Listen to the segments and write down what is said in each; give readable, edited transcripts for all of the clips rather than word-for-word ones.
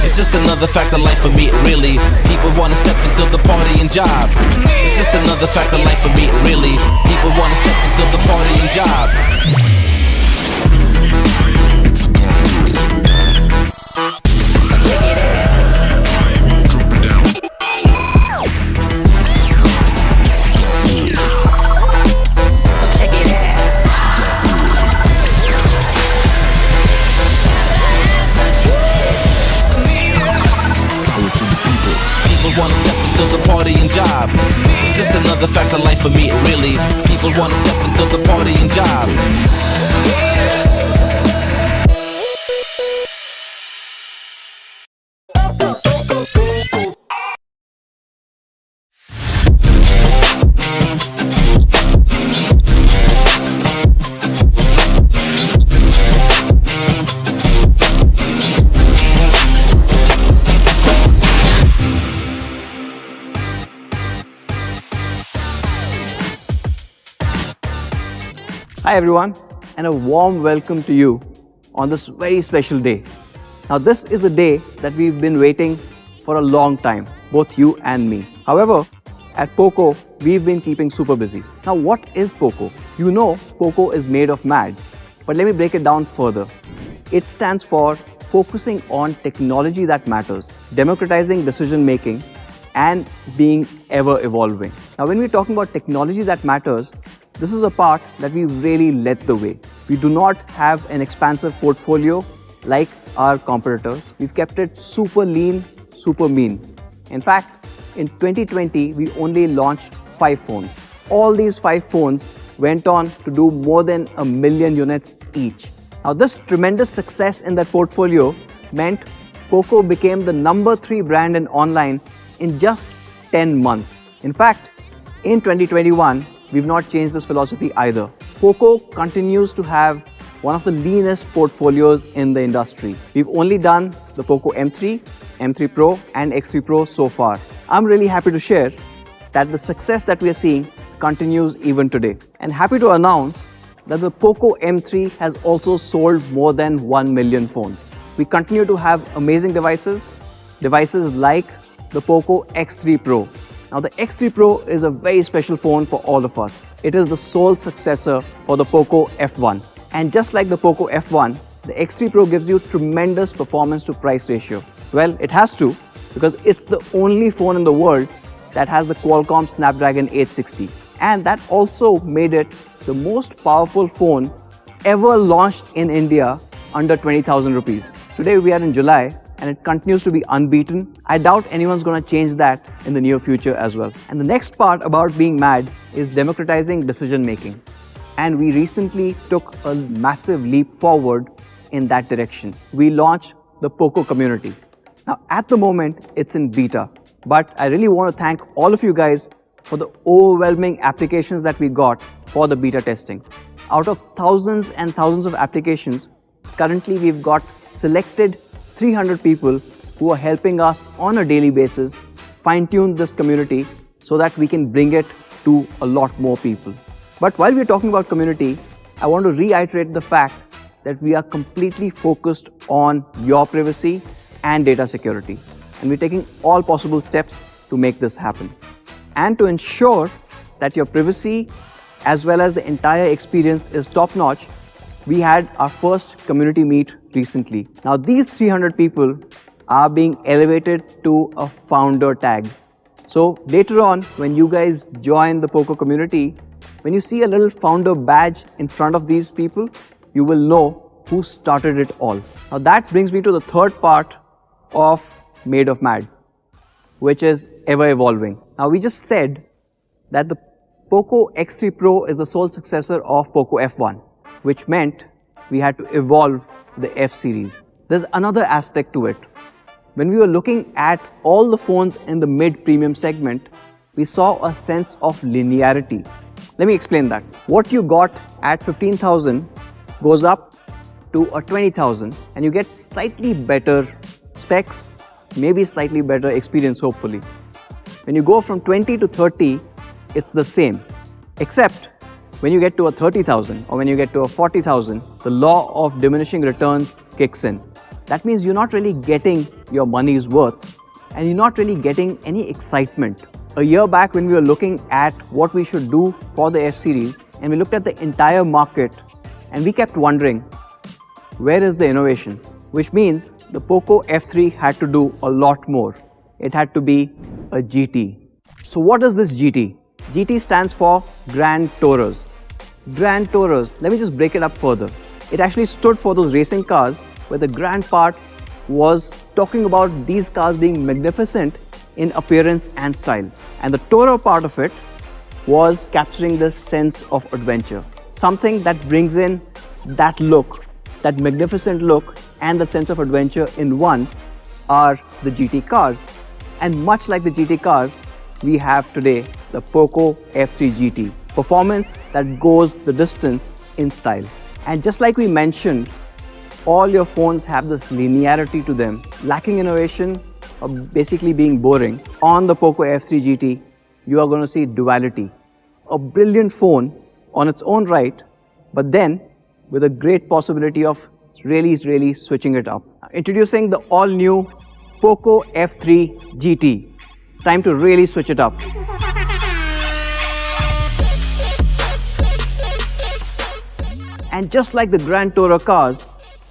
It's just another fact of life for me, really. People wanna step into the party and job. It's just another fact of life for me, really. People wanna step into the party and job. Check it out. Drop it down. Check it out. People wanna step into the party and job. It's just another fact of life for me, really. People wanna step into the party and job. Hi everyone, and a warm welcome to you on this very special day. Now this is a day that we've been waiting for a long time, both you and me. However, at POCO, we've been keeping super busy. Now what is POCO? You know POCO is made of MAD, but let me break it down further. It stands for focusing on technology that matters, democratizing decision making, and being ever evolving. Now when we're talking about technology that matters, this is a part that we really led the way. We do not have an expansive portfolio like our competitors. We've kept it super lean, super mean. In fact, in 2020, we only launched 5 phones. All these 5 phones went on to do more than 1 million units each. Now this tremendous success in that portfolio meant POCO became the #3 brand in online in just 10 months. In fact, in 2021, we've not changed this philosophy either. POCO continues to have one of the leanest portfolios in the industry. We've only done the POCO M3, M3 Pro and X3 Pro so far. I'm really happy to share that the success that we are seeing continues even today. And happy to announce that the POCO M3 has also sold more than 1 million phones. we continue to have amazing devices like the POCO X3 Pro. Now the X3 Pro is a very special phone for all of us. It is the sole successor for the POCO F1. And just like the POCO F1, the X3 Pro gives you tremendous performance to price ratio. Well, it has to, because it's the only phone in the world that has the Qualcomm Snapdragon 860. And that also made it the most powerful phone ever launched in India under 20,000 rupees. Today we are in July and it continues to be unbeaten. I doubt anyone's going to change that in the near future as well. And the next part about being mad is democratizing decision making. And we recently took a massive leap forward in that direction. We launched the POCO community. Now at the moment it's in beta, but I really want to thank all of you guys for the overwhelming applications that we got for the beta testing. Out of thousands and thousands of applications, currently we've got selected 300 people who are helping us on a daily basis fine-tune this community so that we can bring it to a lot more people. But while we're talking about community, I want to reiterate the fact that we are completely focused on your privacy and data security. And we're taking all possible steps to make this happen. And to ensure that your privacy as well as the entire experience is top-notch, we had our first community meet recently. Now these 300 people are being elevated to a founder tag. So later on, when you guys join the POCO community, when you see a little founder badge in front of these people, you will know who started it all. Now that brings me to the third part of Made of Mad, which is ever evolving. Now we just said that the POCO X3 Pro is the sole successor of POCO F1, which meant we had to evolve the F series. There's another aspect to it. When we were looking at all the phones in the mid-premium segment, we saw a sense of linearity. Let me explain that. What you got at 15,000 goes up to a 20,000 and you get slightly better specs, maybe slightly better experience hopefully. When you go from 20 to 30, it's the same, except when you get to a 30,000 or when you get to a 40,000, the law of diminishing returns kicks in. That means you're not really getting your money's worth and you're not really getting any excitement. A year back when we were looking at what we should do for the F series and we looked at the entire market and we kept wondering, where is the innovation? Which means the POCO F3 had to do a lot more. It had to be a GT. So what is this GT? GT stands for Grand Tourers. Grand Tourers, let me just break it up further. It actually stood for those racing cars where the grand part was talking about these cars being magnificent in appearance and style. And the tourer part of it was capturing this sense of adventure. Something that brings in that look, that magnificent look and the sense of adventure in one are the GT cars. And much like the GT cars, we have today the POCO F3 GT. Performance that goes the distance in style. And just like we mentioned, all your phones have this linearity to them, lacking innovation or basically being boring. On the POCO F3 GT, you are going to see duality. A brilliant phone on its own right, but then with a great possibility of really switching it up. Introducing the all-new POCO F3 GT. Time to really switch it up. And just like the Grand Tourer cars,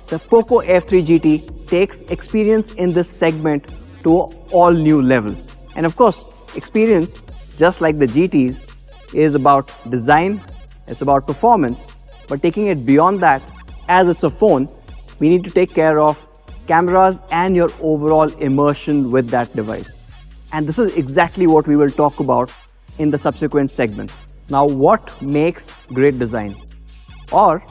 the POCO F3 GT takes experience in this segment to an all-new level. And of course, experience, just like the GTs, is about design, it's about performance, but taking it beyond that, as it's a phone, we need to take care of cameras and your overall immersion with that device. And this is exactly what we will talk about in the subsequent segments. Now, what makes great design? Or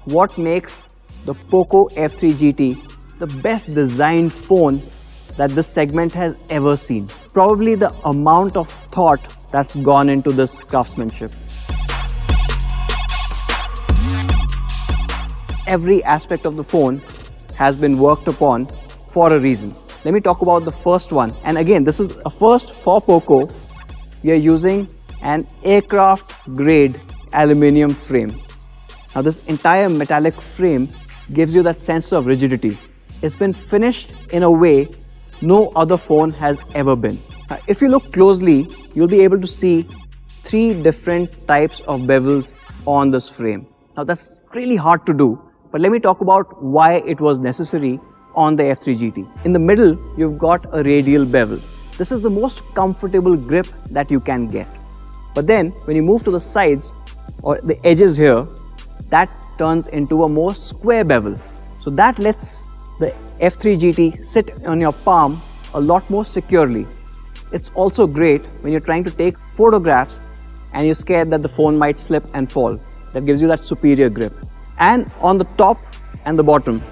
what makes the POCO F3 GT the best designed phone that this segment has ever seen? Probably the amount of thought that's gone into this craftsmanship. Every aspect of the phone has been worked upon for a reason. Let me talk about the first one. And again, this is a first for POCO. We are using an aircraft grade aluminium frame. Now this entire metallic frame gives you that sense of rigidity. It's been finished in a way no other phone has ever been. If you look closely, you'll be able to see 3 different types of bevels on this frame. Now that's really hard to do, but let me talk about why it was necessary on the F3 GT. In the middle, you've got a radial bevel. This is the most comfortable grip that you can get. But then when you move to the sides or the edges here, that turns into a more square bevel. So that lets the F3 GT sit on your palm a lot more securely. It's also great when you're trying to take photographs and you're scared that the phone might slip and fall. That gives you that superior grip. And on the top and the bottom,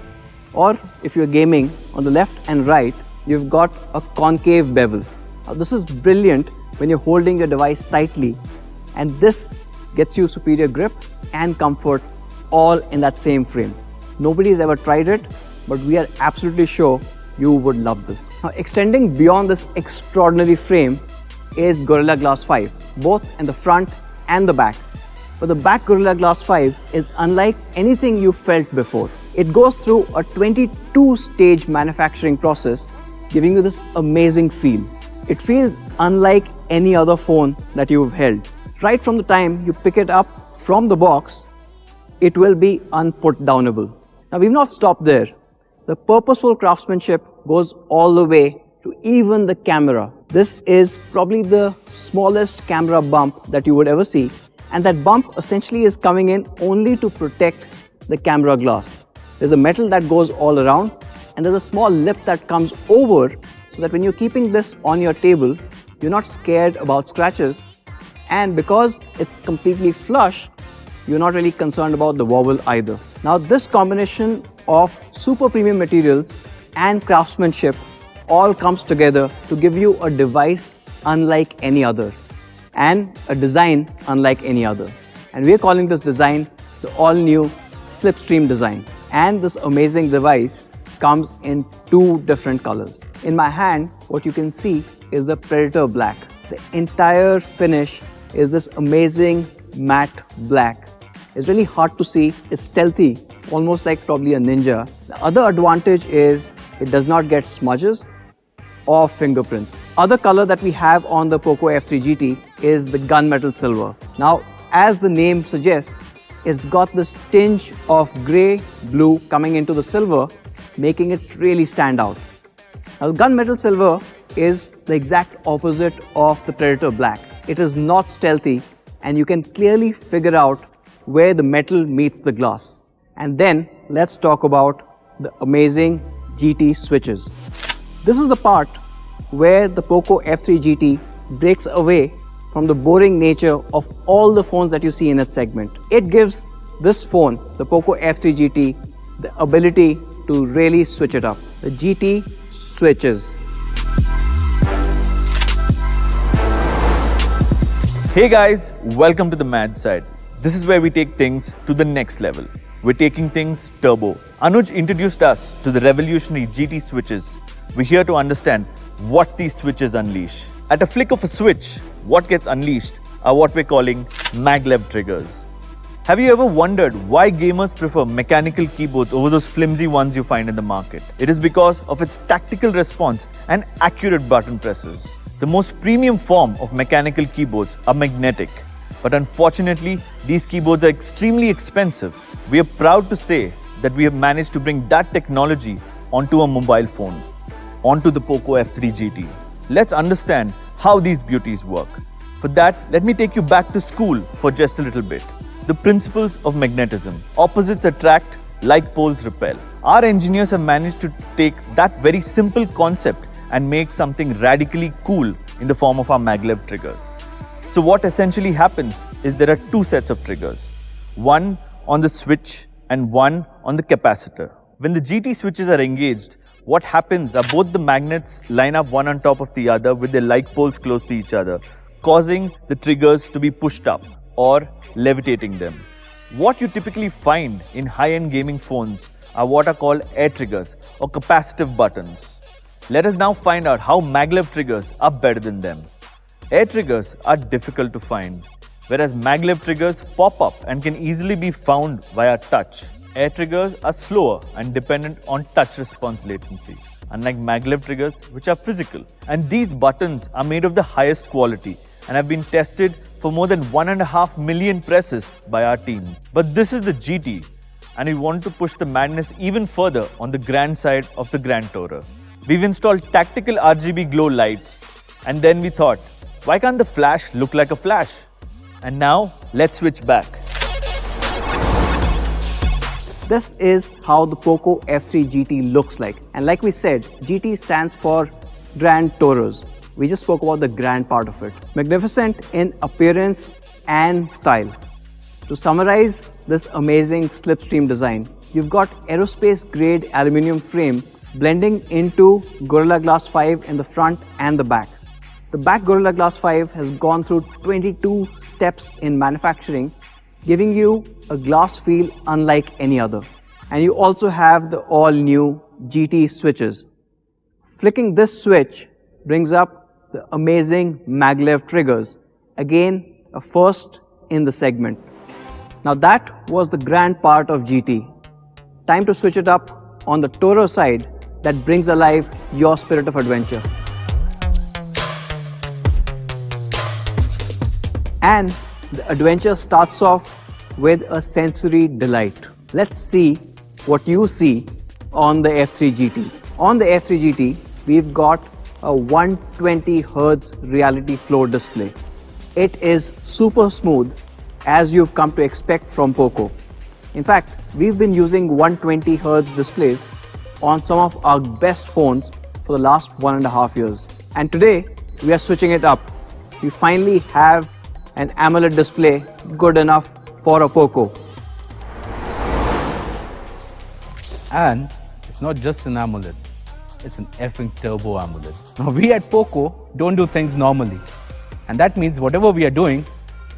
or if you're gaming, on the left and right, you've got a concave bevel. Now this is brilliant when you're holding your device tightly, and this gets you superior grip and comfort all in that same frame. Nobody's ever tried it, but we are absolutely sure you would love this. Now, extending beyond this extraordinary frame is Gorilla Glass 5, both in the front and the back. But the back Gorilla Glass 5 is unlike anything you felt before. It goes through a 22-stage manufacturing process, giving you this amazing feel. It feels unlike any other phone that you've held. Right from the time you pick it up from the box, it will be unputdownable. Now, we've not stopped there. The purposeful craftsmanship goes all the way to even the camera. This is probably the smallest camera bump that you would ever see, and that bump essentially is coming in only to protect the camera glass. There's a metal that goes all around, and there's a small lip that comes over so that when you're keeping this on your table, you're not scared about scratches, and because it's completely flush, you're not really concerned about the wobble either. Now, this combination of super premium materials and craftsmanship all comes together to give you a device unlike any other and a design unlike any other. And we are calling this design the all-new Slipstream design. And this amazing device comes in 2 different colors. In my hand, what you can see is the Predator Black. The entire finish is this amazing matte black. It's really hard to see. It's stealthy, almost like probably a ninja. The other advantage is it does not get smudges or fingerprints. Other color that we have on the POCO F3 GT is the gunmetal silver. Now, as the name suggests, it's got this tinge of grey, blue coming into the silver, making it really stand out. Now, the gunmetal silver is the exact opposite of the Predator Black. It is not stealthy, and you can clearly figure out where the metal meets the glass. And then let's talk about the amazing GT switches. This is the part where the POCO F3 GT breaks away from the boring nature of all the phones that you see in its segment. It gives this phone, the POCO F3 GT, the ability to really switch it up. The GT switches. Hey guys, welcome to the Mad Side. This is where we take things to the next level. We're taking things turbo. Anuj introduced us to the revolutionary GT switches. We're here to understand what these switches unleash. At a flick of a switch, what gets unleashed are what we're calling maglev triggers. Have you ever wondered why gamers prefer mechanical keyboards over those flimsy ones you find in the market? It is because of its tactical response and accurate button presses. The most premium form of mechanical keyboards are magnetic. But unfortunately, these keyboards are extremely expensive. We are proud to say that we have managed to bring that technology onto a mobile phone, onto the POCO F3 GT. Let's understand how these beauties work. For that, let me take you back to school for just a little bit. The principles of magnetism. Opposites attract, like poles repel. Our engineers have managed to take that very simple concept and make something radically cool in the form of our maglev triggers. So what essentially happens is there are 2 sets of triggers, one on the switch and one on the capacitor. When the GT switches are engaged, what happens are both the magnets line up one on top of the other with their like poles close to each other, causing the triggers to be pushed up or levitating them. What you typically find in high-end gaming phones are what are called air triggers or capacitive buttons. Let us now find out how maglev triggers are better than them. Air triggers are difficult to find, whereas maglev triggers pop up and can easily be found via touch. Air triggers are slower and dependent on touch response latency, unlike maglev triggers, which are physical. And these buttons are made of the highest quality and have been tested for more than 1.5 million presses by our teams. But this is the GT, and we want to push the madness even further on the grand side of the Grand Tourer. We've installed tactical RGB glow lights, and then we thought, why can't the flash look like a flash? And now, let's switch back. This is how the POCO F3 GT looks like. And like we said, GT stands for Grand Tourers. We just spoke about the grand part of it. Magnificent in appearance and style. To summarize this amazing slipstream design, you've got aerospace grade aluminium frame blending into Gorilla Glass 5 in the front and the back. The back Gorilla Glass 5 has gone through 22 steps in manufacturing, giving you a glass feel unlike any other. And you also have the all new GT switches. Flicking this switch brings up the amazing maglev triggers. Again, a first in the segment. Now that was the grand part of GT. Time to switch it up on the Tourer side that brings alive your spirit of adventure. And the adventure starts off with a sensory delight. Let's see what you see on the F3 GT. On the F3 GT, we've got a 120 Hz reality floor display. It is super smooth, as you've come to expect from POCO. In fact, we've been using 120 Hz displays on some of our best phones for the last 1.5 years. And today, we are switching it up. We finally have an AMOLED display good enough for a POCO. And it's not just an AMOLED, it's an effing turbo AMOLED. Now we at POCO don't do things normally, and that means whatever we are doing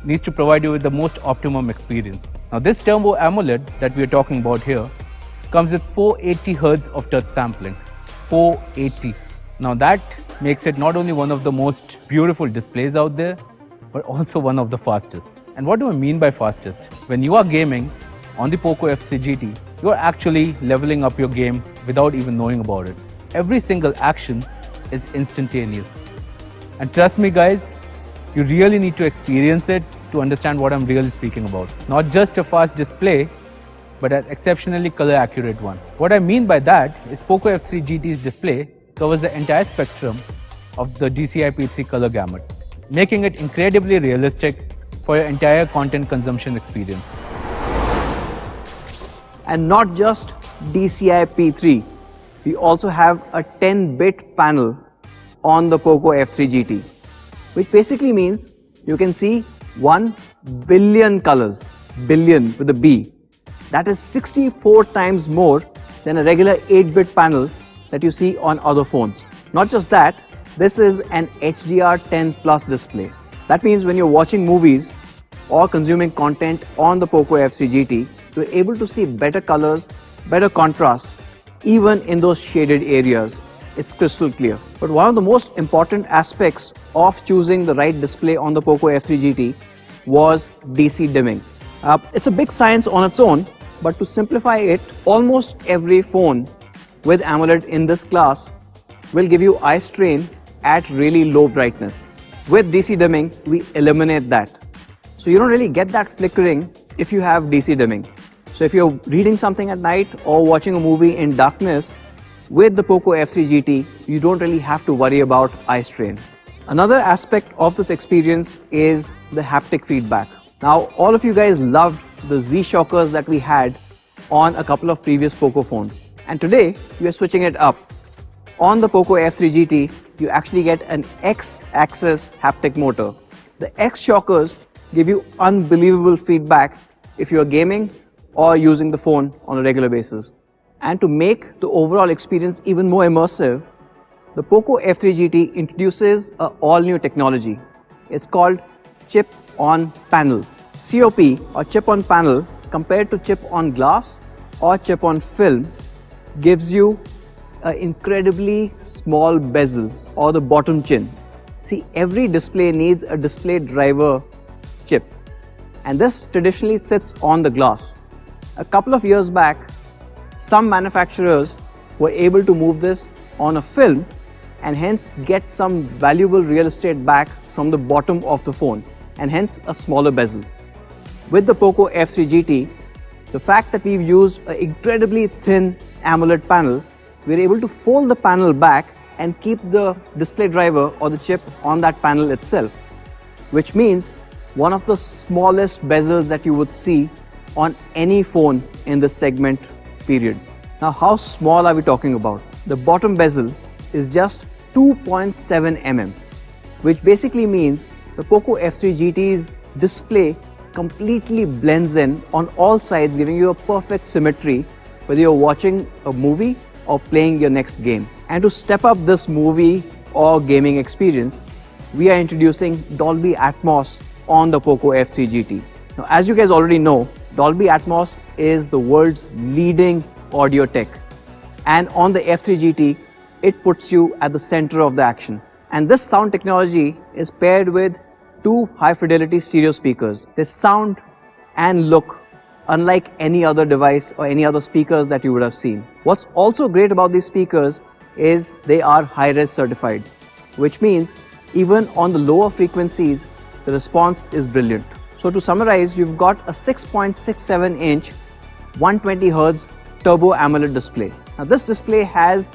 needs to provide you with the most optimum experience. Now this turbo AMOLED that we are talking about here comes with 480 Hz of touch sampling. 480. Now that makes it not only one of the most beautiful displays out there, but also one of the fastest. And what do I mean by fastest? When you are gaming on the POCO F3 GT, you are actually leveling up your game without even knowing about it. Every single action is instantaneous. And trust me guys, you really need to experience it to understand what I'm really speaking about. Not just a fast display, but an exceptionally color accurate one. What I mean by that is POCO F3 GT's display covers the entire spectrum of the DCI-P3 color gamut, making it incredibly realistic for your entire content consumption experience. And not just DCI-P3, we also have a 10-bit panel on the POCO F3 GT, which basically means you can see 1 billion colors, billion with a B. That is 64 times more than a regular 8-bit panel that you see on other phones. Not just that, this is an HDR10 Plus display. That means when you're watching movies or consuming content on the POCO F3 GT, you're able to see better colors, better contrast, even in those shaded areas. It's crystal clear. But one of the most important aspects of choosing the right display on the POCO F3 GT was DC dimming. It's a big science on its own, but to simplify it, almost every phone with AMOLED in this class will give you eye strain at really low brightness. With DC dimming, we eliminate that. So you don't really get that flickering if you have DC dimming. So if you're reading something at night or watching a movie in darkness, with the POCO F3 GT, you don't really have to worry about eye strain. Another aspect of this experience is the haptic feedback. Now, all of you guys loved the Z shockers that we had on a couple of previous POCO phones. And today, we are switching it up. On the POCO F3 GT, you actually get an X-axis haptic motor. The X shockers give you unbelievable feedback if you are gaming or using the phone on a regular basis. And to make the overall experience even more immersive, the POCO F3 GT introduces an all-new technology. It's called chip on panel. COP or chip on panel compared to chip on glass or chip on film gives you an incredibly small bezel or the bottom chin. See, every display needs a display driver chip, and this traditionally sits on the glass. A couple of years back, some manufacturers were able to move this on a film and hence get some valuable real estate back from the bottom of the phone, and hence a smaller bezel. With the POCO F3 GT, the fact that we've used an incredibly thin AMOLED panel, we're able to fold the panel back and keep the display driver or the chip on that panel itself, which means one of the smallest bezels that you would see on any phone in this segment, period. Now, how small are we talking about? The bottom bezel is just 2.7 mm, which basically means the POCO F3 GT's display completely blends in on all sides, giving you a perfect symmetry whether you're watching a movie or playing your next game. And to step up this movie or gaming experience, we are introducing Dolby Atmos on the POCO F3 GT. Now, as you guys already know, Dolby Atmos is the world's leading audio tech. And on the F3 GT, it puts you at the center of the action. And this sound technology is paired with two high-fidelity stereo speakers. They sound and look unlike any other device or any other speakers that you would have seen. What's also great about these speakers is they are high-res certified, which means even on the lower frequencies, the response is brilliant. So to summarize, you've got a 6.67-inch 120Hz Turbo AMOLED display. Now this display has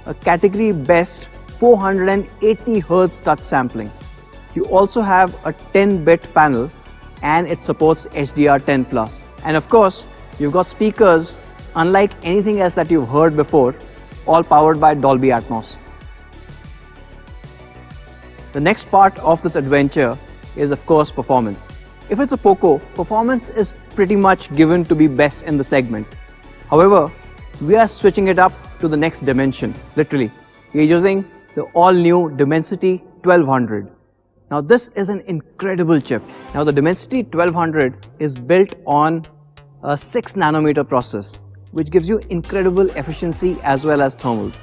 a category best 480 Hz touch sampling. You also have a 10-bit panel and it supports HDR10+. And of course, you've got speakers unlike anything else that you've heard before, all powered by Dolby Atmos. The next part of this adventure is of course performance. If it's a POCO, performance is pretty much given to be best in the segment. However, we are switching it up to the next dimension, literally. We're using the all-new Dimensity 1200. Now this is an incredible chip. Now the Dimensity 1200 is built on a 6nm process, which gives you incredible efficiency as well as thermals.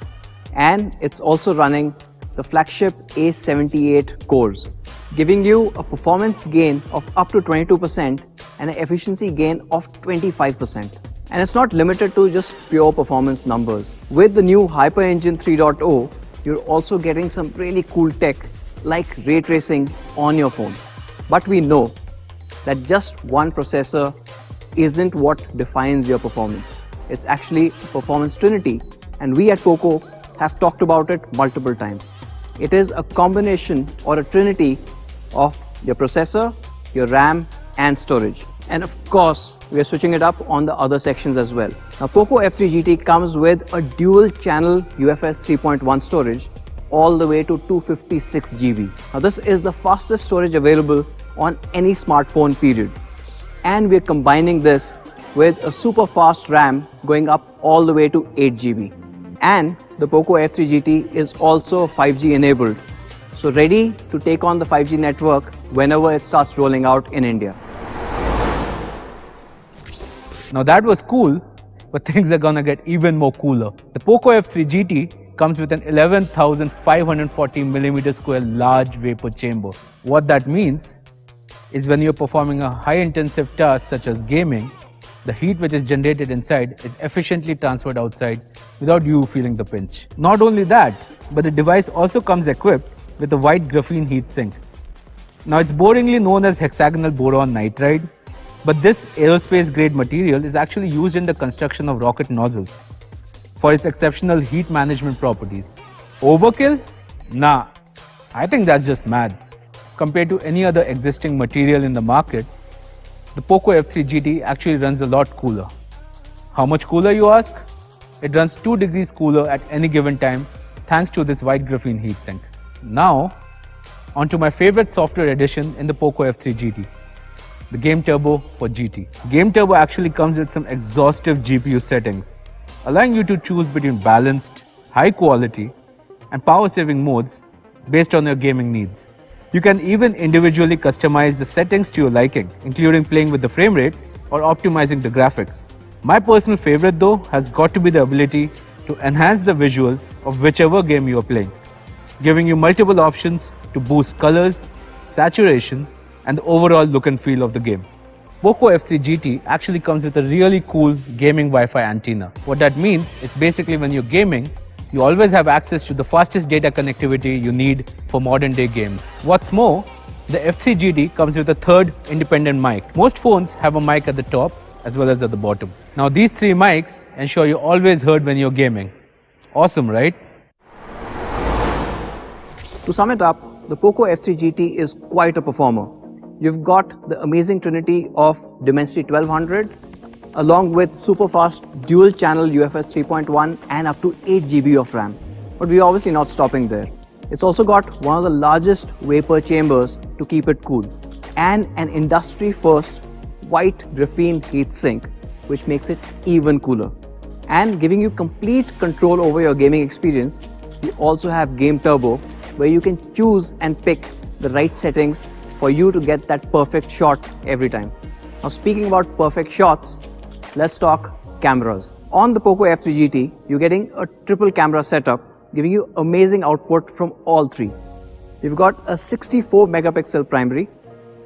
And it's also running the flagship A78 cores, giving you a performance gain of up to 22% and an efficiency gain of 25%. And it's not limited to just pure performance numbers. With the new HyperEngine 3.0, you're also getting some really cool tech like ray tracing on your phone. But we know that just one processor isn't what defines your performance. It's actually a performance trinity, and we at POCO have talked about it multiple times. It is a combination or a trinity of your processor, your RAM and storage. And of course, we are switching it up on the other sections as well. Now POCO F3 GT comes with a dual channel UFS 3.1 storage all the way to 256 GB. Now this is the fastest storage available on any smartphone, period. And we're combining this with a super fast RAM going up all the way to 8 GB. And the POCO F3 GT is also 5G enabled, so ready to take on the 5G network whenever it starts rolling out in India. Now that was cool, but things are gonna get even more cooler. The POCO F3 GT comes with an 11,540mm² large vapor chamber. What that means is when you're performing a high-intensive task such as gaming, the heat which is generated inside is efficiently transferred outside without you feeling the pinch. Not only that, but the device also comes equipped with a white graphene heatsink. Now it's boringly known as hexagonal boron nitride, but this aerospace grade material is actually used in the construction of rocket nozzles for its exceptional heat management properties. Overkill? Nah, I think that's just mad. Compared to any other existing material in the market, the POCO F3 GT actually runs a lot cooler. How much cooler, you ask? It runs 2 degrees cooler at any given time thanks to this white graphene heatsink. Now, onto my favorite software addition in the POCO F3 GT, the Game Turbo for GT. Game Turbo actually comes with some exhaustive GPU settings, allowing you to choose between balanced, high quality, and power saving modes based on your gaming needs. You can even individually customize the settings to your liking, including playing with the frame rate or optimizing the graphics. My personal favorite though has got to be the ability to enhance the visuals of whichever game you are playing, giving you multiple options to boost colors, saturation, and the overall look and feel of the game. POCO F3 GT actually comes with a really cool gaming Wi-Fi antenna. What that means is basically when you're gaming, you always have access to the fastest data connectivity you need for modern day games. What's more, the F3 GT comes with a third independent mic. Most phones have a mic at the top as well as at the bottom. Now these three mics ensure you're always heard when you're gaming. Awesome, right? To sum it up, the POCO F3 GT is quite a performer. You've got the amazing trinity of Dimensity 1200 along with super fast dual channel UFS 3.1 and up to 8 GB of RAM. But we're obviously not stopping there. It's also got one of the largest vapor chambers to keep it cool and an industry first white graphene heatsink which makes it even cooler. And giving you complete control over your gaming experience, you also have Game Turbo where you can choose and pick the right settings for you to get that perfect shot every time. Now speaking about perfect shots, let's talk cameras. On the POCO F3 GT, you're getting a triple camera setup giving you amazing output from all three. You've got a 64 megapixel primary,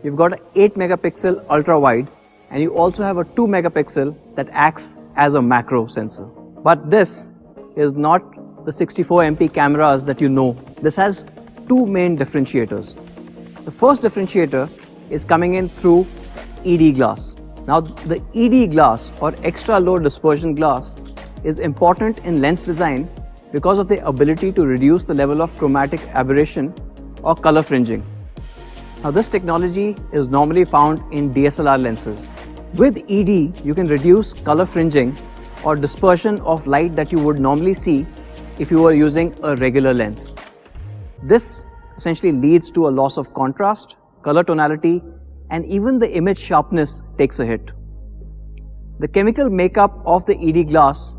you've got an 8 megapixel ultra wide, and you also have a 2 megapixel that acts as a macro sensor. But this is not the 64 MP cameras that you know. This has two main differentiators. The first differentiator is coming in through ED glass. Now the ED glass or extra low dispersion glass is important in lens design because of the ability to reduce the level of chromatic aberration or color fringing. Now this technology is normally found in DSLR lenses. With ED, you can reduce color fringing or dispersion of light that you would normally see if you were using a regular lens. This essentially leads to a loss of contrast, color tonality, and even the image sharpness takes a hit. The chemical makeup of the ED glass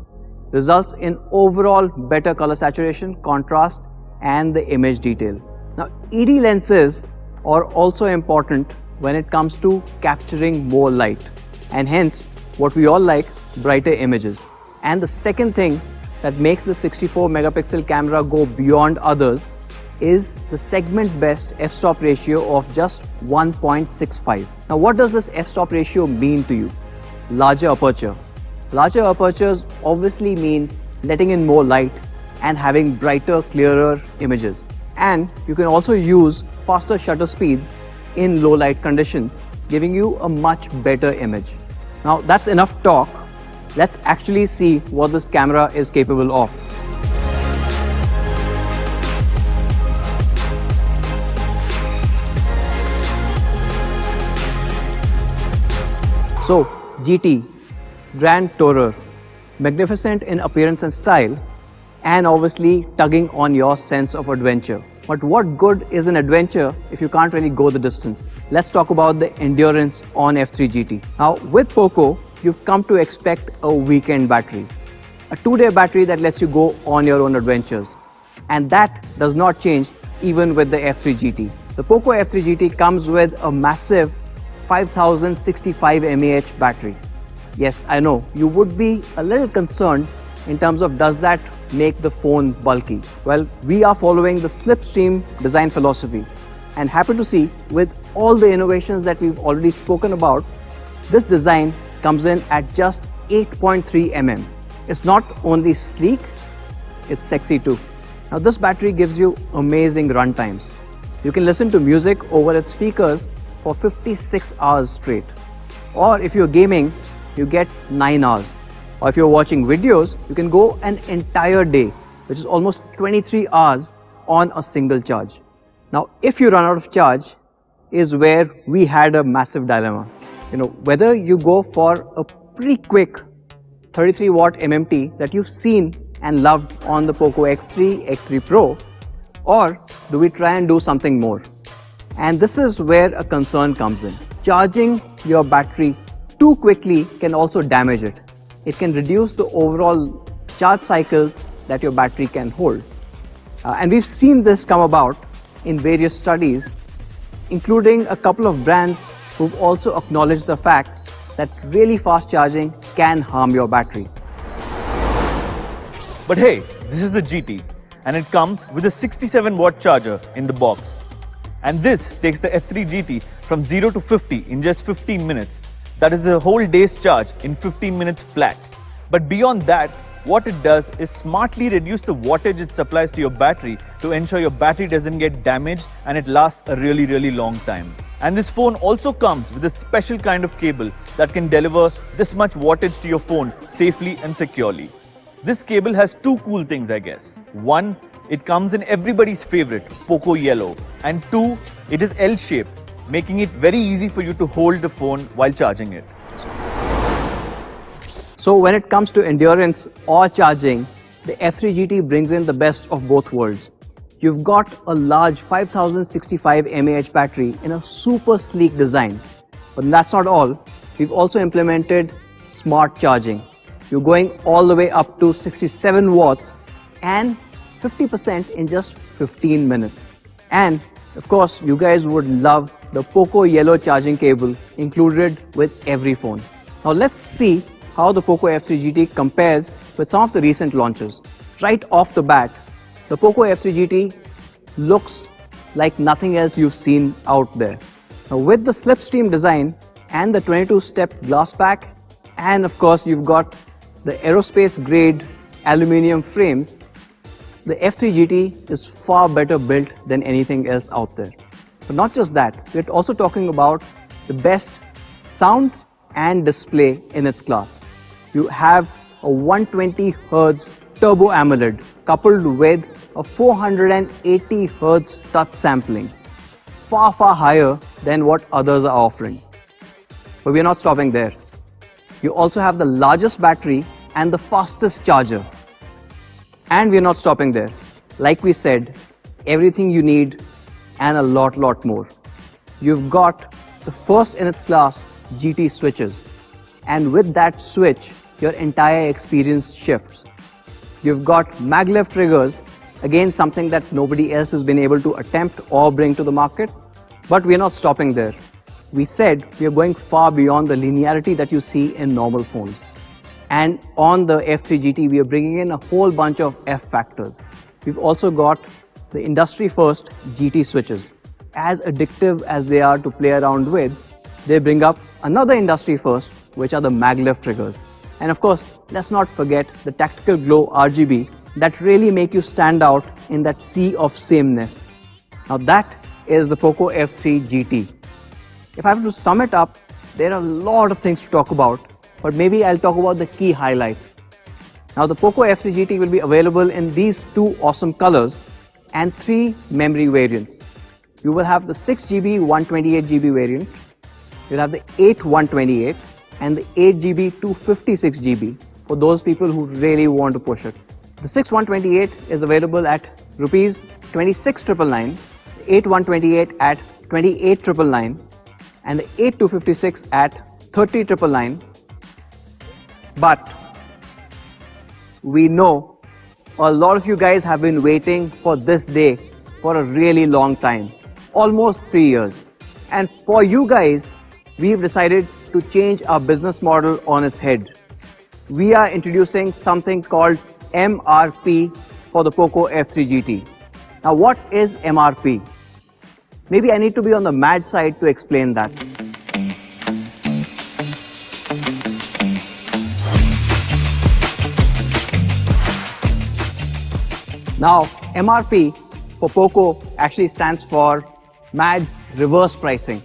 results in overall better color saturation, contrast, and the image detail. Now, ED lenses are also important when it comes to capturing more light, and hence what we all like, brighter images. And the second thing that makes the 64 megapixel camera go beyond others is the segment best f-stop ratio of just 1.65. Now what does this f-stop ratio mean to you? Larger aperture. Larger apertures obviously mean letting in more light and having brighter, clearer images. And you can also use faster shutter speeds in low light conditions, giving you a much better image. Now that's enough talk. Let's actually see what this camera is capable of. So, GT, Grand Tourer, magnificent in appearance and style, and obviously tugging on your sense of adventure. But what good is an adventure if you can't really go the distance? Let's talk about the endurance on F3 GT. Now, with POCO, you've come to expect a weekend battery, a 2-day battery that lets you go on your own adventures. And that does not change even with the F3 GT. The POCO F3 GT comes with a massive 5065 mAh battery. Yes, I know, you would be a little concerned in terms of does that make the phone bulky? Well, we are following the slipstream design philosophy and happy to see with all the innovations that we've already spoken about, this design comes in at just 8.3 mm. It's not only sleek, it's sexy too. Now this battery gives you amazing run times. You can listen to music over its speakers for 56 hours straight. Or if you're gaming, you get 9 hours. Or if you're watching videos, you can go an entire day, which is almost 23 hours on a single charge. Now, if you run out of charge, is where we had a massive dilemma. Whether you go for a pretty quick 33 watt MMT that you've seen and loved on the POCO X3, X3 Pro, or do we try and do something more? And this is where a concern comes in. Charging your battery too quickly can also damage it. It can reduce the overall charge cycles that your battery can hold. And we've seen this come about in various studies, including a couple of brands who've also acknowledged the fact that really fast charging can harm your battery. But hey, this is the GT and it comes with a 67 watt charger in the box. And this takes the F3 GT from 0 to 50 in just 15 minutes. That is a whole day's charge in 15 minutes flat. But beyond that, what it does is smartly reduce the wattage it supplies to your battery to ensure your battery doesn't get damaged and it lasts a really long time. And this phone also comes with a special kind of cable that can deliver this much wattage to your phone safely and securely. This cable has two cool things, I guess. One, it comes in everybody's favorite, POCO yellow. And two, it is L-shaped, making it very easy for you to hold the phone while charging it. So when it comes to endurance or charging, the F3 GT brings in the best of both worlds. You've got a large 5065 mAh battery in a super sleek design. But that's not all. We've also implemented smart charging. You're going all the way up to 67 watts and 50% in just 15 minutes. And of course, you guys would love the POCO yellow charging cable included with every phone. Now let's see how the POCO F3 GT compares with some of the recent launches. Right off the bat, the POCO F3 GT looks like nothing else you've seen out there. Now with the slipstream design and the 22-step glass pack, and of course you've got the aerospace grade aluminium frames, the F3 GT is far better built than anything else out there. But not just that, we're also talking about the best sound and display in its class. You have a 120 Hz Turbo AMOLED coupled with a 480 Hz touch sampling, far higher than what others are offering. But we're not stopping there. You also have the largest battery and the fastest charger. And we're not stopping there. Like we said, everything you need and a lot more. You've got the first in its class GT switches, and with that switch your entire experience shifts. You've got maglev triggers, again something that nobody else has been able to attempt or bring to the market. But we're not stopping there. We said we are going far beyond the linearity that you see in normal phones. And on the F3 GT we are bringing in a whole bunch of F factors. We've also got the industry first GT switches. As addictive as they are to play around with, they bring up another industry first, which are the maglev triggers. And of course, let's not forget the tactical glow RGB that really make you stand out in that sea of sameness. Now that is the POCO F3 GT. If I have to sum it up, there are a lot of things to talk about, but maybe I'll talk about the key highlights. Now the POCO F3 GT will be available in these two awesome colors and 3 memory variants. You will have the 6GB 128GB variant, you'll have the 8 128 and the 8GB 256GB for those people who really want to push it. The 6 128 is available at Rs 26,999, the 8 128 at 28,999 and the 8 256 at 30,999. But we know a lot of you guys have been waiting for this day for a really long time, almost 3 years. And for you guys, we've decided to change our business model on its head. We are introducing something called MRP for the POCO F3 GT. Now what is MRP? Maybe I need to be on the mad side to explain that. Now MRP for POCO actually stands for Mad Reverse Pricing.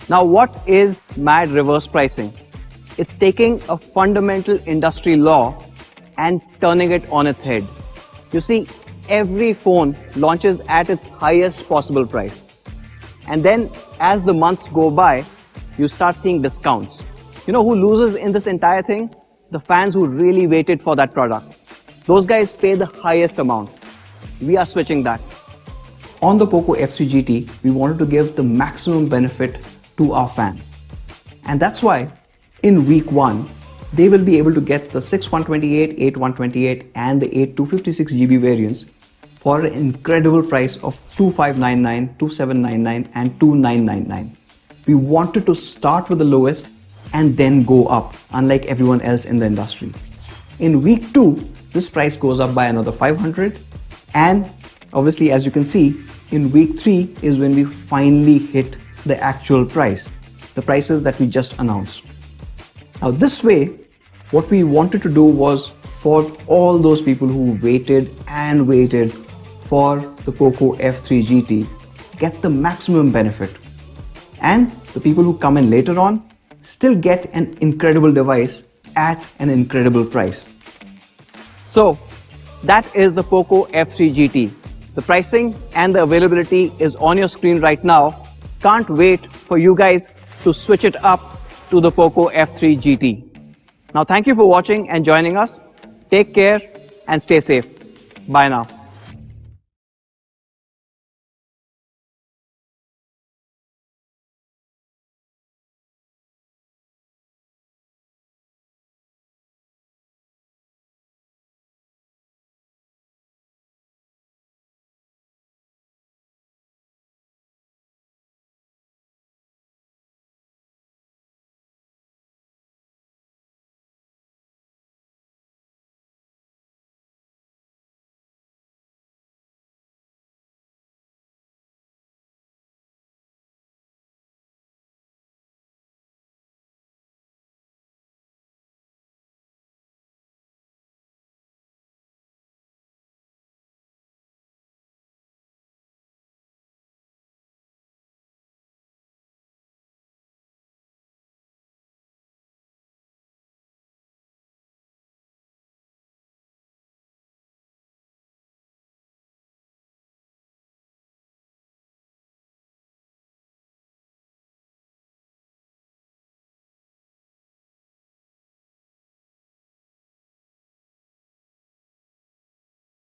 Now what is Mad Reverse Pricing? It's taking a fundamental industry law and turning it on its head. You see, every phone launches at its highest possible price. And then as the months go by, you start seeing discounts. You know who loses in this entire thing? The fans who really waited for that product. Those guys pay the highest amount. We are switching that. On the POCO F3 GT, we wanted to give the maximum benefit to our fans. And that's why in week 1, they will be able to get the 6 128, 8 128 and the 8 256GB variants for an incredible price of 2599, 2799 and 2999. We wanted to start with the lowest and then go up, unlike everyone else in the industry. In week 2, this price goes up by another 500, and obviously as you can see, in week 3 is when we finally hit the actual price, the prices that we just announced. Now this way, what we wanted to do was for all those people who waited and waited for the POCO F3 GT, get the maximum benefit. And the people who come in later on still get an incredible device at an incredible price. So that is the POCO F3 GT. The pricing and the availability is on your screen right now. Can't wait for you guys to switch it up to the POCO F3 GT. Now thank you for watching and joining us. Take care and stay safe. Bye now.